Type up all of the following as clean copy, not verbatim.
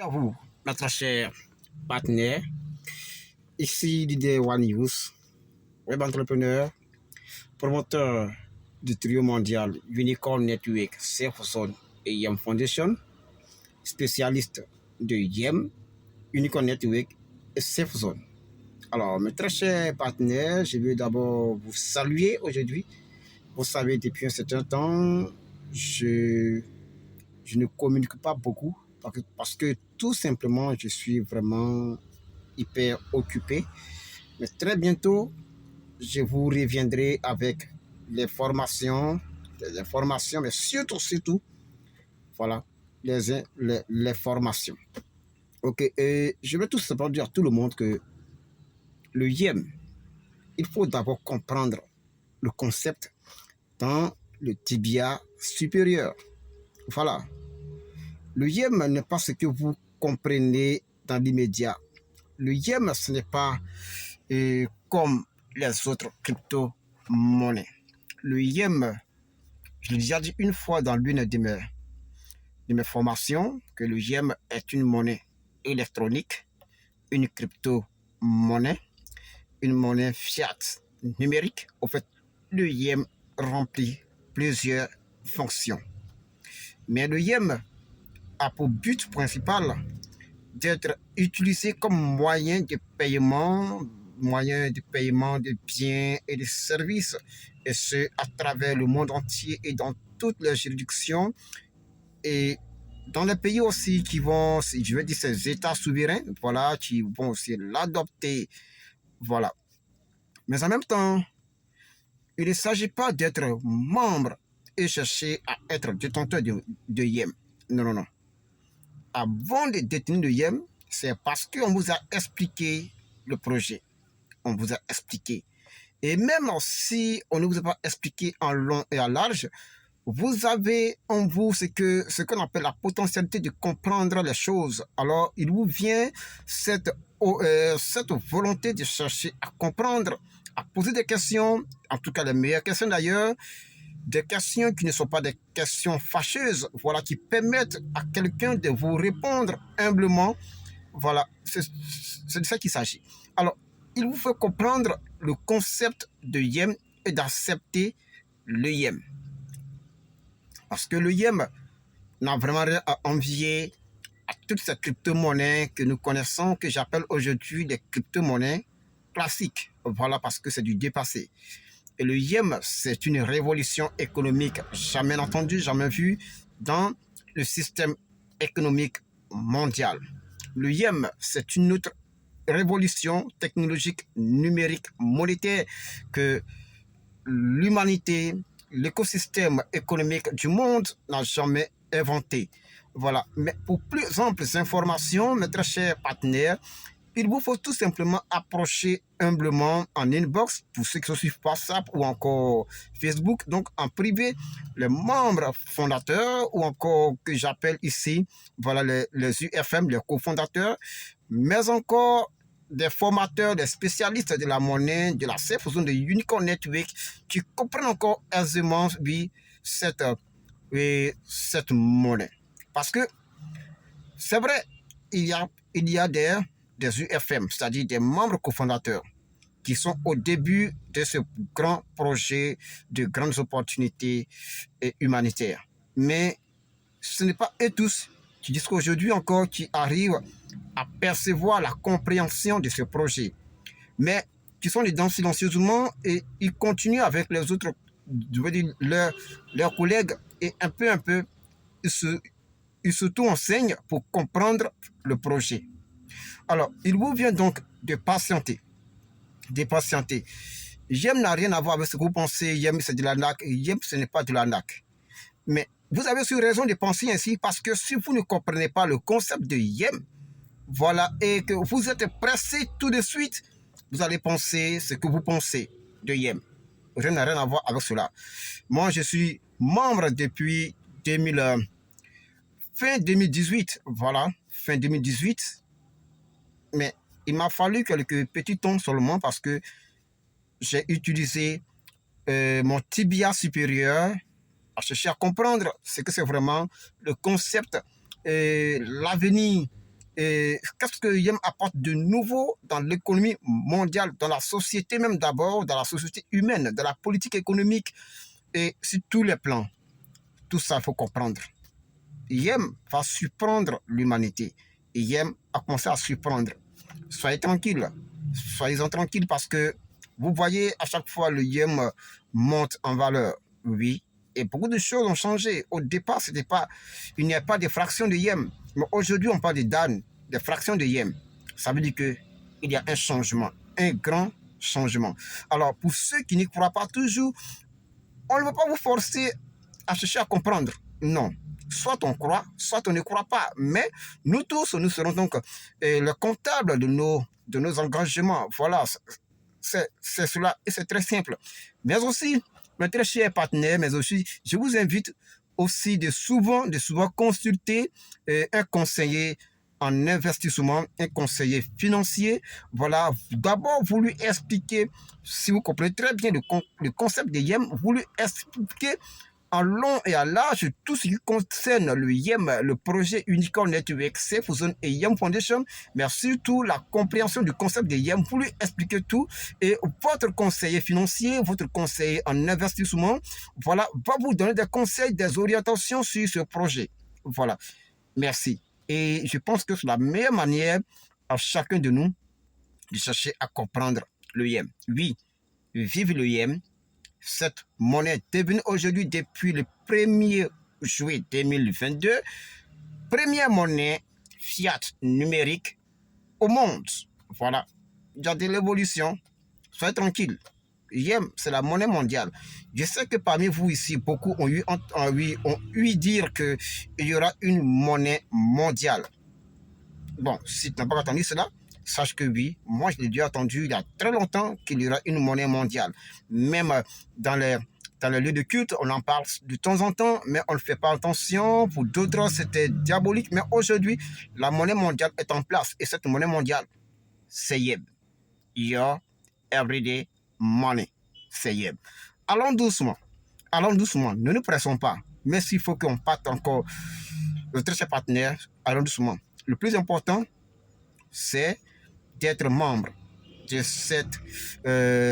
À vous, notre cher partenaire, ici Didier One News, web entrepreneur, promoteur du trio mondial Unicorn Network, Safe Zone et YEM Foundation, spécialiste de YEM, Unicorn Network et Safe Zone. Alors, mes très chers partenaires, je veux d'abord vous saluer aujourd'hui. Vous savez, depuis un certain temps, je ne communique pas beaucoup parce que tout simplement, je suis vraiment hyper occupé. Mais très bientôt, je vous reviendrai avec les formations, les informations, mais surtout, voilà, les formations. Ok, et je vais tout simplement dire à tout le monde que le YEM, il faut d'abord comprendre le concept dans le tibia supérieur. Voilà, le YEM n'est pas ce que vous comprenez dans l'immédiat. Le YEM, ce n'est pas comme les autres crypto-monnaies. Le YEM, je l'ai déjà dit une fois dans l'une de mes formations, que le YEM est une monnaie électronique, une crypto-monnaie, une monnaie fiat numérique. En fait, le YEM remplit plusieurs fonctions. Mais le YEM a pour but principal d'être utilisé comme moyen de paiement de biens et de services, et ce, à travers le monde entier et dans toutes les juridictions, et dans les pays aussi qui vont, je veux dire, ces États souverains, voilà, qui vont aussi l'adopter, voilà. Mais en même temps, il ne s'agit pas d'être membre et chercher à être détenteur de YEM. Non, non, non. Avant de détenir le YEM, c'est parce qu'on vous a expliqué le projet. On vous a expliqué. Et même si on ne vous a pas expliqué en long et en large, vous avez en vous ce qu'on appelle la potentialité de comprendre les choses. Alors, il vous vient cette volonté de chercher à comprendre, à poser des questions, en tout cas les meilleures questions d'ailleurs, des questions qui ne sont pas des questions fâcheuses, voilà, qui permettent à quelqu'un de vous répondre humblement. Voilà, c'est de ça qu'il s'agit. Alors, il vous faut comprendre le concept de YEM et d'accepter le YEM. Parce que le YEM n'a vraiment rien à envier à toutes ces crypto-monnaies que nous connaissons, que j'appelle aujourd'hui des crypto-monnaies classiques. Voilà, parce que c'est du dépassé. Et le YEM, c'est une révolution économique jamais entendue, jamais vue dans le système économique mondial. Le YEM, c'est une autre révolution technologique, numérique, monétaire que l'humanité, l'écosystème économique du monde n'a jamais inventé. Voilà. Mais pour plus amples informations, mes très chers partenaires, il vous faut tout simplement approcher humblement en inbox pour ceux qui ne suivent pas WhatsApp ou encore Facebook, donc en privé, les membres fondateurs ou encore que j'appelle ici, voilà les UFM, les cofondateurs, mais encore des formateurs, des spécialistes de la monnaie, de la safe zone de Unicorn Network qui comprennent encore aisément cette, cette monnaie. Parce que c'est vrai, il y a des UFM, c'est-à-dire des membres cofondateurs, qui sont au début de ce grand projet de grandes opportunités humanitaires. Mais ce n'est pas eux tous qui disent qu'aujourd'hui encore qui arrivent à percevoir la compréhension de ce projet, mais qui sont dedans silencieusement et ils continuent avec les autres, je veux dire, leurs collègues et un peu, ils se tout enseignent pour comprendre le projet. Alors, il vous vient donc de patienter. YEM n'a rien à voir avec ce que vous pensez. YEM, c'est de l'arnaque. YEM, ce n'est pas de l'arnaque. Mais vous avez aussi raison de penser ainsi parce que si vous ne comprenez pas le concept de YEM, voilà, et que vous êtes pressé tout de suite, vous allez penser ce que vous pensez de YEM. Je n'ai rien à voir avec cela. Moi, je suis membre depuis fin 2018. Voilà, fin 2018. Mais il m'a fallu quelques petits temps seulement parce que j'ai utilisé mon tibia supérieur à chercher à comprendre ce que c'est vraiment le concept, l'avenir qu'est-ce que Yem apporte de nouveau dans l'économie mondiale, dans la société même d'abord, dans la société humaine, dans la politique économique et sur tous les plans. Tout ça, il faut comprendre. Yem va surprendre l'humanité. Yem a commencé à surprendre. Soyez tranquilles. Soyez-en tranquilles parce que vous voyez à chaque fois le Yem monte en valeur. Oui. Et beaucoup de choses ont changé. Au départ, il n'y a pas de fractions de Yem. Mais aujourd'hui, on parle de Dan, des fractions de Yem. Ça veut dire qu'il y a un changement, un grand changement. Alors, pour ceux qui n'y croient pas toujours, on ne veut pas vous forcer à chercher à comprendre. Non. Soit on croit, soit on ne croit pas. Mais nous tous, nous serons donc le comptable de nos engagements. Voilà, c'est cela et c'est très simple. Mais aussi, mes très chers partenaires, mais aussi, je vous invite aussi de souvent consulter un conseiller en investissement, un conseiller financier. Voilà, d'abord, vous lui expliquez, si vous comprenez très bien le concept de Yem, vous lui expliquez en long et en large tout ce qui concerne le Yem, le projet Unicorn Network, Safe Zone et Yem Foundation, mais surtout la compréhension du concept de Yem, vous lui expliquez tout et votre conseiller financier, votre conseiller en investissement, voilà, va vous donner des conseils, des orientations sur ce projet. Voilà, merci. Et je pense que c'est la meilleure manière à chacun de nous de chercher à comprendre le Yem. Oui, vive le Yem. Cette monnaie est devenue aujourd'hui, depuis le 1er juillet 2022, première monnaie fiat numérique au monde. Voilà, il y a de l'évolution. Soyez tranquille. Yem, c'est la monnaie mondiale. Je sais que parmi vous ici, beaucoup ont eu dire qu'il y aura une monnaie mondiale. Bon, si tu n'as pas entendu cela, sache que oui, moi je l'ai déjà entendu il y a très longtemps qu'il y aura une monnaie mondiale. Même dans les lieux de culte, on en parle de temps en temps, mais on ne fait pas attention. Pour d'autres, c'était diabolique. Mais aujourd'hui, la monnaie mondiale est en place. Et cette monnaie mondiale, c'est Yem. Your everyday money. C'est Yem. Allons doucement. Allons doucement. Ne nous pressons pas. Mais s'il faut qu'on parte encore, notre cher partenaire, allons doucement. Le plus important, c'est d'être membre de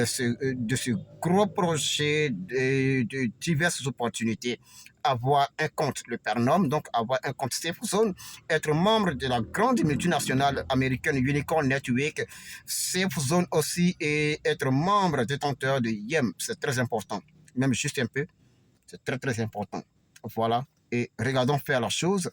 ce gros projet de diverses opportunités. Avoir un compte, le Pernum, donc avoir un compte Safe Zone, être membre de la grande multinationale américaine Unicorn Network, Safe Zone aussi, et être membre détenteur de Yem. C'est très important. Même juste un peu, c'est très très important. Voilà. Et regardons faire la chose.